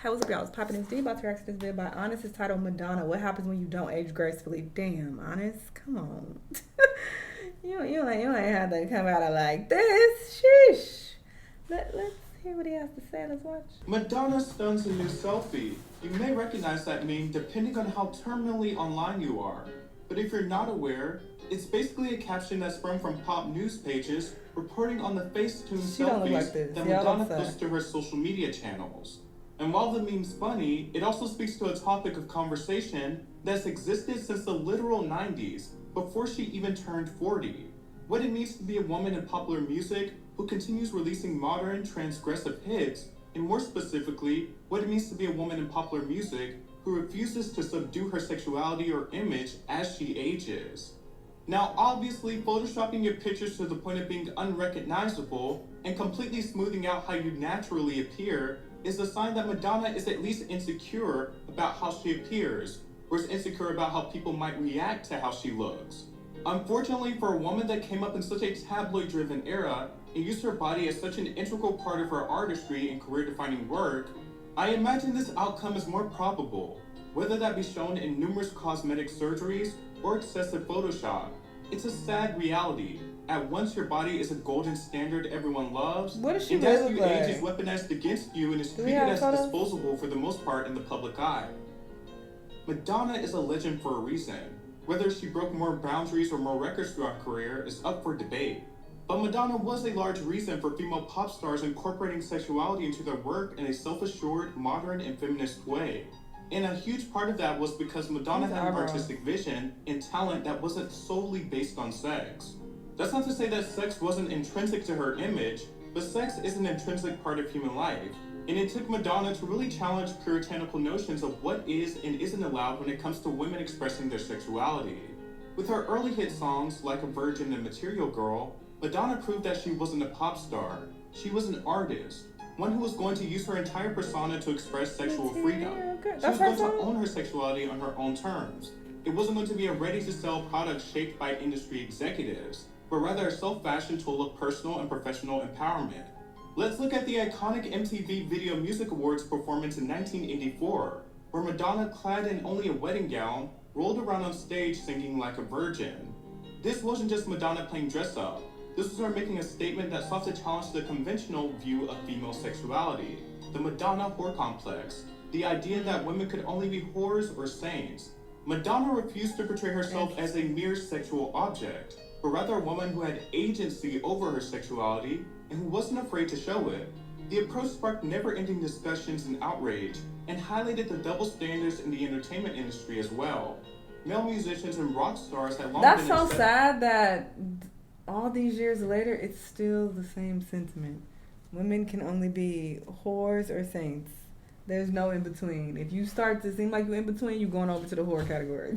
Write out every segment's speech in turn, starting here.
Hey, what's up, y'all? It's popping this D about to react to this video by Honest. It's titled Madonna. What happens when you don't age gracefully? Damn, Honest, come on. you ain't had to come out of like this. Sheesh. Let's hear what he has to say. Let's watch. Madonna's New Selfie. You may recognize that meme depending on how terminally online you are. But if you're not aware, it's basically a caption that's sprung from pop news pages reporting on the Facetune selfies that Madonna posts to her social media channels. And while the meme's funny, it also speaks to a topic of conversation that's existed since the literal 90s, before she even turned 40. What it means to be a woman in popular music who continues releasing modern, transgressive hits, and more specifically, what it means to be a woman in popular music who refuses to subdue her sexuality or image as she ages. Now, obviously, photoshopping your pictures to the point of being unrecognizable and completely smoothing out how you naturally appear is a sign that Madonna is at least insecure about how she appears, or is insecure about how people might react to how she looks. Unfortunately, for a woman that came up in such a tabloid-driven era and used her body as such an integral part of her artistry and career-defining work, I imagine this outcome is more probable, whether that be shown in numerous cosmetic surgeries or excessive Photoshop. It's a sad reality. At once your body is a golden standard everyone loves, what does she and really as you look age like? is weaponized against you and is treated as disposable for the most part in the public eye. Madonna is a legend for a reason. Whether she broke more boundaries or more records throughout her career is up for debate. But Madonna was a large reason for female pop stars incorporating sexuality into their work in a self-assured, modern, and feminist way. And a huge part of that was because Madonna had an artistic vision and talent that wasn't solely based on sex. That's not to say that sex wasn't intrinsic to her image, but sex is an intrinsic part of human life. And it took Madonna to really challenge puritanical notions of what is and isn't allowed when it comes to women expressing their sexuality. With her early hit songs like A Virgin and Material Girl, Madonna proved that she wasn't a pop star. She was an artist, one who was going to use her entire persona to express sexual freedom. She was going to own her sexuality on her own terms. It wasn't going to be a ready-to-sell product shaped by industry executives, but rather a self-fashioned tool of personal and professional empowerment. Let's look at the iconic MTV Video Music Awards performance in 1984, where Madonna, clad in only a wedding gown, rolled around on stage singing like a virgin. This wasn't just Madonna playing dress-up. This was her making a statement that sought to challenge the conventional view of female sexuality, the Madonna whore complex, the idea that women could only be whores or saints. Madonna refused to portray herself as a mere sexual object, but rather a woman who had agency over her sexuality and who wasn't afraid to show it. The approach sparked never-ending discussions and outrage, and highlighted the double standards in the entertainment industry as well. Male musicians and rock stars had long been... That's so sad that all these years later, it's still the same sentiment. Women can only be whores or saints. There's no in between. If you start to seem like you're in between, you're going over to the whore category.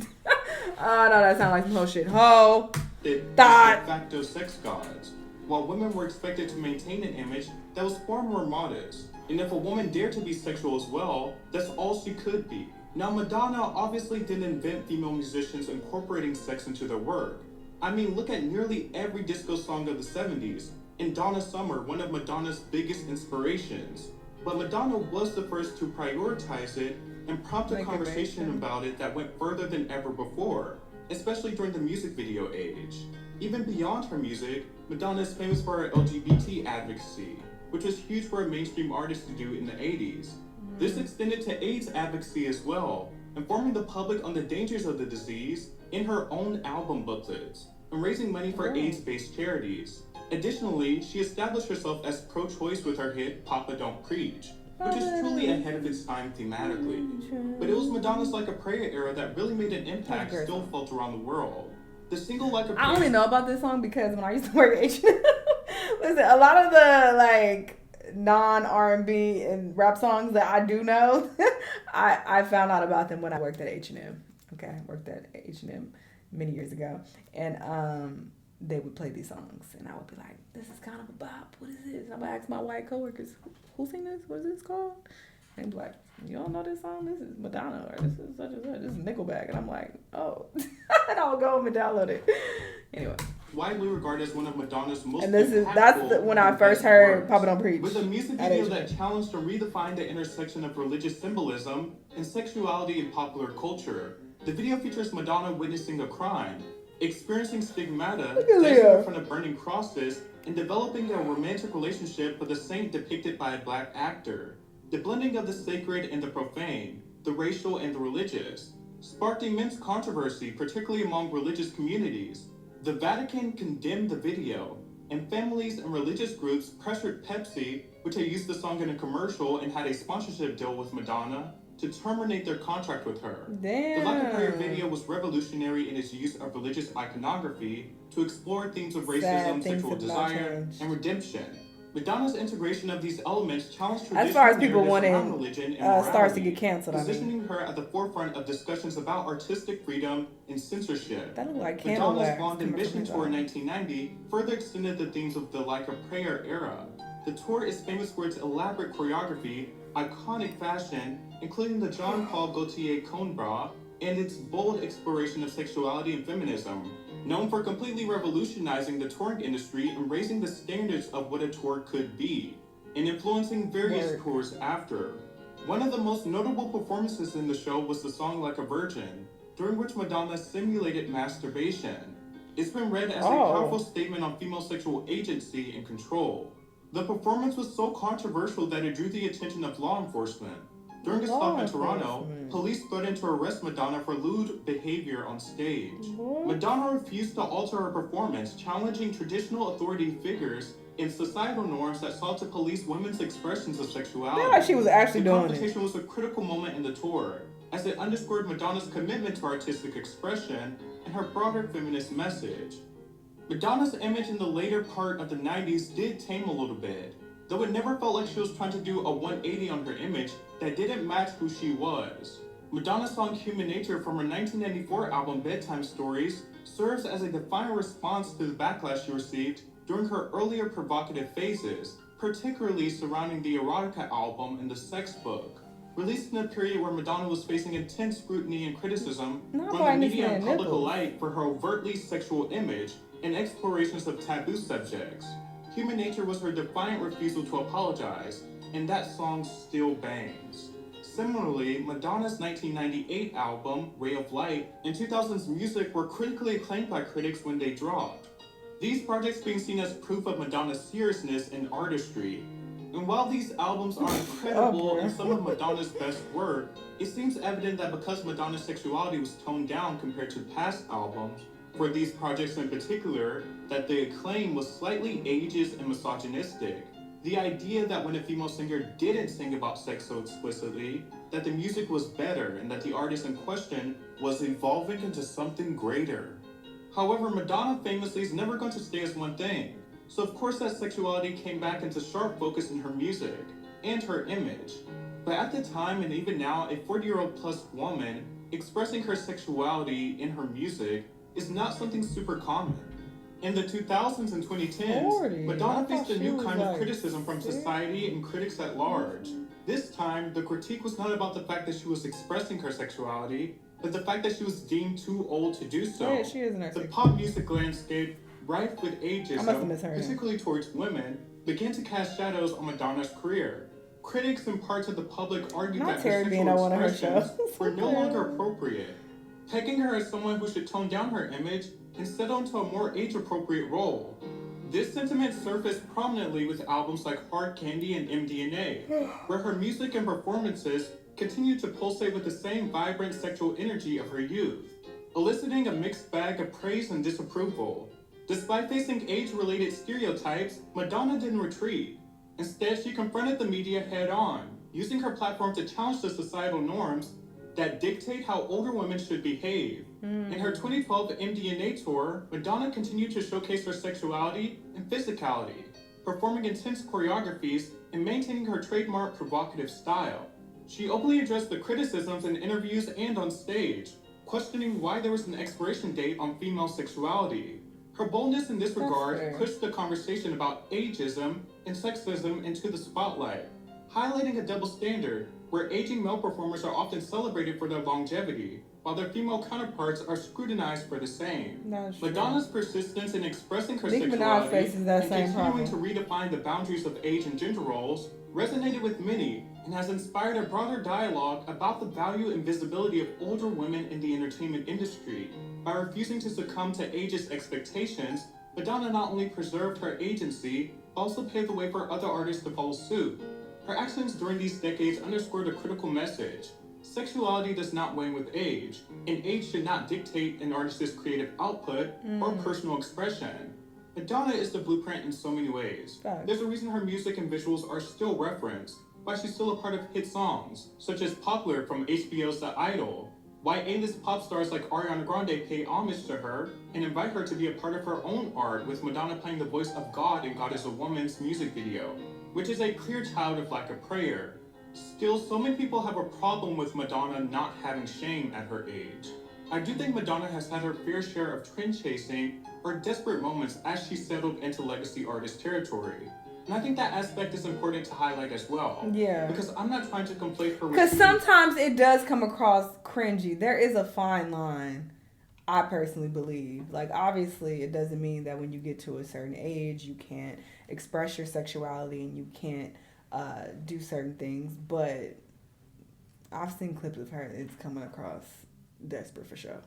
Oh no, that sounds like some whole shit. Ho! De facto sex gods, while women were expected to maintain an image that was far more modest. And if a woman dared to be sexual as well, that's all she could be. Now, Madonna obviously didn't invent female musicians incorporating sex into their work. I mean, look at nearly every disco song of the 70s, and Donna Summer, one of Madonna's biggest inspirations. But Madonna was the first to prioritize it and prompt a conversation about it that went further than ever before, especially during the music video age. Even beyond her music, Madonna is famous for her LGBT advocacy, which was huge for a mainstream artist to do in the 80s. This extended to AIDS advocacy as well, informing the public on the dangers of the disease in her own album booklets, and raising money for AIDS-based charities. Additionally, she established herself as pro-choice with her hit Papa Don't Preach, which is truly ahead of its time thematically. But it was Madonna's Like a Prayer era that really made an impact still felt around the world. The single Like a Prayer... I only know about this song because when I used to work at H&M, listen, a lot of the like non-R&B and rap songs that I do know, I found out about them when I worked at H&M. Okay, I worked at H&M many years ago, and they would play these songs, and I would be like, "This is kind of a bop. What is this?" And I would ask my white coworkers, "Who sing this? What is this called?" And they'd be like, "You don't know this song? This is Madonna, or this is such and such. This is Nickelback." And I'm like, "Oh," and I would go home and download it. Anyway. widely regarded as one of Madonna's most and when I first heard Papa Don't Preach. With a music video that challenged and redefined the intersection of religious symbolism and sexuality in popular culture. The video features Madonna witnessing a crime, experiencing stigmata, dancing in front of burning crosses, and developing a romantic relationship with a saint depicted by a black actor. The blending of the sacred and the profane, the racial and the religious, sparked immense controversy, particularly among religious communities. The Vatican condemned the video, and families and religious groups pressured Pepsi, which had used the song in a commercial and had a sponsorship deal with Madonna, to terminate their contract with her. Damn. The Black and Prayer video was revolutionary in its use of religious iconography to explore themes of racism, sexual desire, and redemption. Madonna's integration of these elements challenged traditional as far as people wanting religion and morality, stars to get canceled, positioning her at the forefront of discussions about artistic freedom and censorship. That looked like candle Madonna's wax. Blonde Ambition tour in 1990 further extended the themes of the Like a Prayer era. The tour is famous for its elaborate choreography, iconic fashion, including the Jean Paul Gaultier cone bra, and its bold exploration of sexuality and feminism. Known for completely revolutionizing the touring industry and raising the standards of what a tour could be, and influencing various tours after. One of the most notable performances in the show was the song Like a Virgin, during which Madonna simulated masturbation. It's been read as a powerful statement on female sexual agency and control. The performance was so controversial that it drew the attention of law enforcement. During a stop in Toronto, police threatened to arrest Madonna for lewd behavior on stage. Madonna refused to alter her performance, challenging traditional authority figures and societal norms that sought to police women's expressions of sexuality. I feel like she was actually doing it. The confrontation was a critical moment in the tour, as it underscored Madonna's commitment to artistic expression and her broader feminist message. Madonna's image in the later part of the 90s did tame a little bit, though it never felt like she was trying to do a 180 on her image that didn't match who she was. Madonna's song Human Nature from her 1994 album Bedtime Stories serves as a defiant response to the backlash she received during her earlier provocative phases, particularly surrounding the Erotica album and the Sex Book. Released in a period where Madonna was facing intense scrutiny and criticism from the media and public alike for her overtly sexual image and explorations of taboo subjects. Human Nature was her defiant refusal to apologize, and that song still bangs. Similarly, Madonna's 1998 album, Ray of Light, and 2000's music were critically acclaimed by critics when they dropped. These projects being seen as proof of Madonna's seriousness and artistry. And while these albums are incredible and some of Madonna's best work, it seems evident that because Madonna's sexuality was toned down compared to past albums, for these projects in particular, that the acclaim was slightly ageist and misogynistic. The idea that when a female singer didn't sing about sex so explicitly, that the music was better and that the artist in question was evolving into something greater. However, Madonna famously is never going to stay as one thing, so of course that sexuality came back into sharp focus in her music and her image. But at the time, and even now, a 40-year-old plus woman expressing her sexuality in her music is not something super common. In the 2000s and 2010s, Madonna faced a new kind of criticism from society and critics at large. This time, the critique was not about the fact that she was expressing her sexuality, but the fact that she was deemed too old to do so. Yeah, she is an The pop music landscape, rife with ageism, particularly towards women, began to cast shadows on Madonna's career. Critics and parts of the public argued that her sexual expressions were no longer appropriate, pegging her as someone who should tone down her image and settle into a more age-appropriate role. This sentiment surfaced prominently with albums like Hard Candy and MDNA, where her music and performances continued to pulsate with the same vibrant sexual energy of her youth, eliciting a mixed bag of praise and disapproval. Despite facing age-related stereotypes, Madonna didn't retreat. Instead, she confronted the media head-on, using her platform to challenge the societal norms that dictate how older women should behave. In her 2012 MDNA tour, Madonna continued to showcase her sexuality and physicality, performing intense choreographies and maintaining her trademark provocative style. She openly addressed the criticisms in interviews and on stage, questioning why there was an expiration date on female sexuality. Her boldness in this regard pushed the conversation about ageism and sexism into the spotlight, highlighting a double standard where aging male performers are often celebrated for their longevity, while their female counterparts are scrutinized for the same. Madonna's persistence in expressing her sexuality and continuing to redefine the boundaries of age and gender roles resonated with many and has inspired a broader dialogue about the value and visibility of older women in the entertainment industry. By refusing to succumb to ageist expectations, Madonna not only preserved her agency, but also paved the way for other artists to follow suit. Her actions during these decades underscored a critical message. Sexuality does not wane with age, and age should not dictate an artist's creative output or personal expression. Madonna is the blueprint in so many ways. There's a reason her music and visuals are still referenced, why she's still a part of hit songs, such as Popular from HBO's The Idol, why A-list pop stars like Ariana Grande pay homage to her and invite her to be a part of her own art, with Madonna playing the voice of God in God is a Woman's music video, which is a clear child of lack of prayer. Still, so many people have a problem with Madonna not having shame at her age. I do think Madonna has had her fair share of trend chasing or desperate moments as she settled into legacy artist territory. And I think that aspect is important to highlight as well. Yeah. Because I'm not trying to conflate her with... Because sometimes it does come across cringy. There is a fine line, I personally believe. Like, obviously, it doesn't mean that when you get to a certain age, you can't express your sexuality and you can't do certain things. But I've seen clips of her. It's coming across desperate for sure.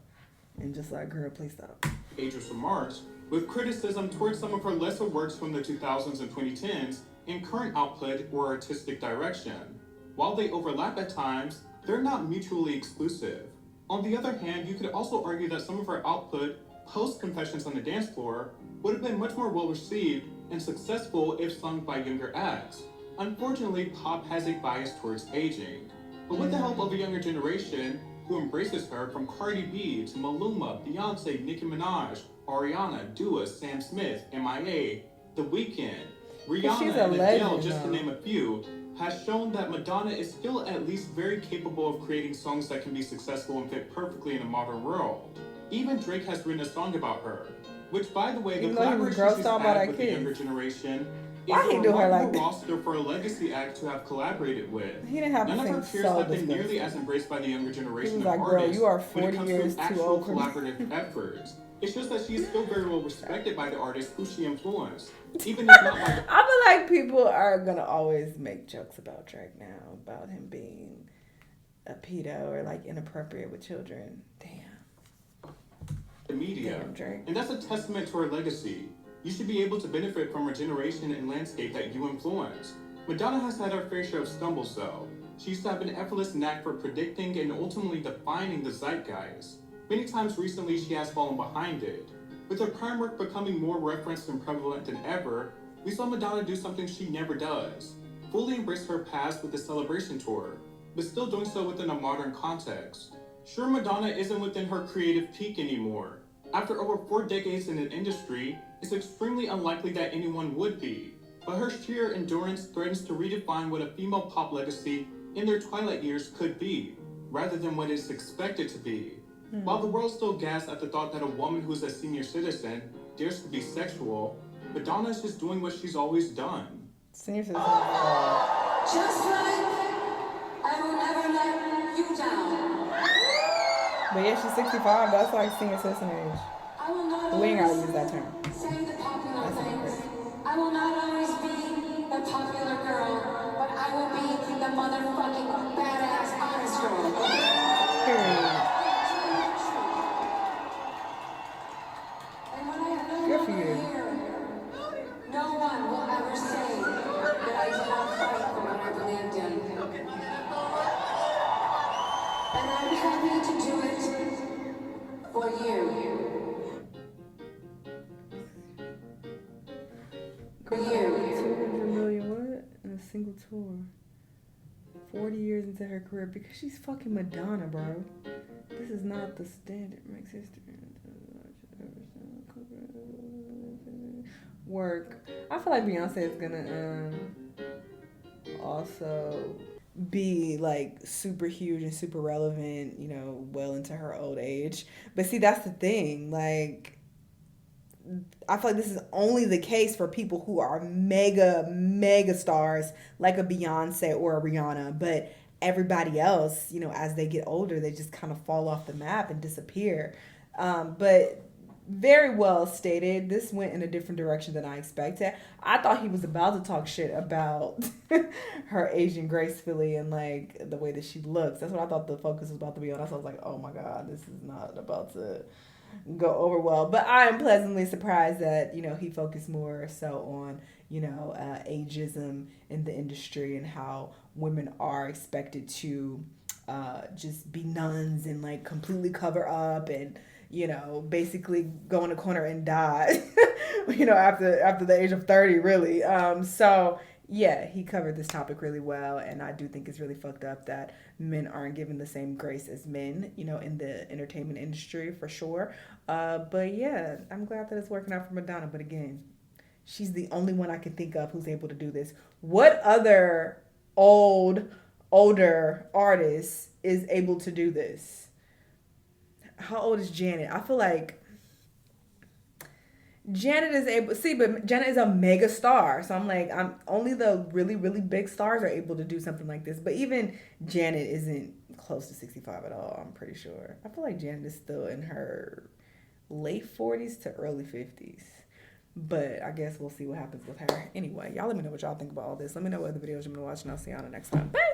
And just like, girl, please stop. Ageist remarks, with criticism towards some of her lesser works from the 2000s and 2010s in current output or artistic direction. While they overlap at times, they're not mutually exclusive. On the other hand, you could also argue that some of her output, post Confessions on the Dance Floor, would have been much more well received and successful if sung by younger acts. Unfortunately, pop has a bias towards aging. But with the help of a younger generation who embraces her, from Cardi B to Maluma, Beyonce, Nicki Minaj, Ariana, Dua, Sam Smith, MIA, The Weeknd, Rihanna, and Adele, just to name a few, has shown that Madonna is still at least very capable of creating songs that can be successful and fit perfectly in a modern world. Even Drake has written a song about her, which, by the way, the collaboration she's had with the younger generation is a remarkable roster for a legacy act to have collaborated with. None of her peers have been nearly as embraced by the younger generation of artists when it comes to actual collaborative efforts. It shows that she is still very well respected by the artists who she influenced, even if not by... I feel like people are gonna always make jokes about Drake now, about him being a pedo or like inappropriate with children. Damn. The media. Damn, Drake. And that's a testament to her legacy. You should be able to benefit from her generation and landscape that you influence. Madonna has had her fair share of stumbles, though. She used to have an effortless knack for predicting and ultimately defining the zeitgeist. Many times recently, she has fallen behind it. With her prime work becoming more referenced and prevalent than ever, we saw Madonna do something she never does: fully embrace her past with the Celebration Tour, but still doing so within a modern context. Sure, Madonna isn't within her creative peak anymore. After over 4 decades in an industry, it's extremely unlikely that anyone would be. But her sheer endurance threatens to redefine what a female pop legacy in their twilight years could be, rather than what it's expected to be. While the world's still gasped at the thought that a woman who's a senior citizen dares to be sexual, Madonna is just doing what she's always done. Senior citizen. Just like I will never let you down. But yeah, she's 65. That's like senior citizen age. But we ain't gotta use that term. Say the popular things. I will not always be the popular girl, but I will be the motherfucking badass honest girl. Period. Good for you. No one will ever say that I did not fight for what I believed in. And I'm happy to do it for you. For you. 200 million what? In a single tour. 40 years into her career, because she's fucking Madonna, bro. This is not the standard. Makes history. Work. I feel like Beyonce is gonna also be like super huge and super relevant, you know, well into her old age. But see, that's the thing. Like, I feel like this is only the case for people who are mega stars, like a Beyonce or a Rihanna. But everybody else, you know, as they get older, they just kind of fall off the map and disappear. But very well stated. This went in a different direction than I expected. I thought he was about to talk shit about her Asian gracefully and like the way that she looks. That's what I thought the focus was about to be on. So I was like, oh my God, this is not about to go over well. But I am pleasantly surprised that, you know, he focused more so on, you know, ageism in the industry and how women are expected to just be nuns and like completely cover up and, you know, basically go in a corner and die, you know, after the age of 30, really. So yeah, he covered this topic really well, and I do think it's really fucked up that men aren't given the same grace as men, you know, in the entertainment industry for sure. But yeah, I'm glad that it's working out for Madonna. But again, she's the only one I can think of who's able to do this. What other older artist is able to do this? How old is Janet? I feel like Janet is able, see, but Janet is a mega star. So I'm like, I'm only the really, really big stars are able to do something like this. But even Janet isn't close to 65 at all, I'm pretty sure. I feel like Janet is still in her late 40s to early 50s. But I guess we'll see what happens with her. Anyway, y'all let me know what y'all think about all this. Let me know what other videos you want to watch, and I'll see y'all on the next time. Bye!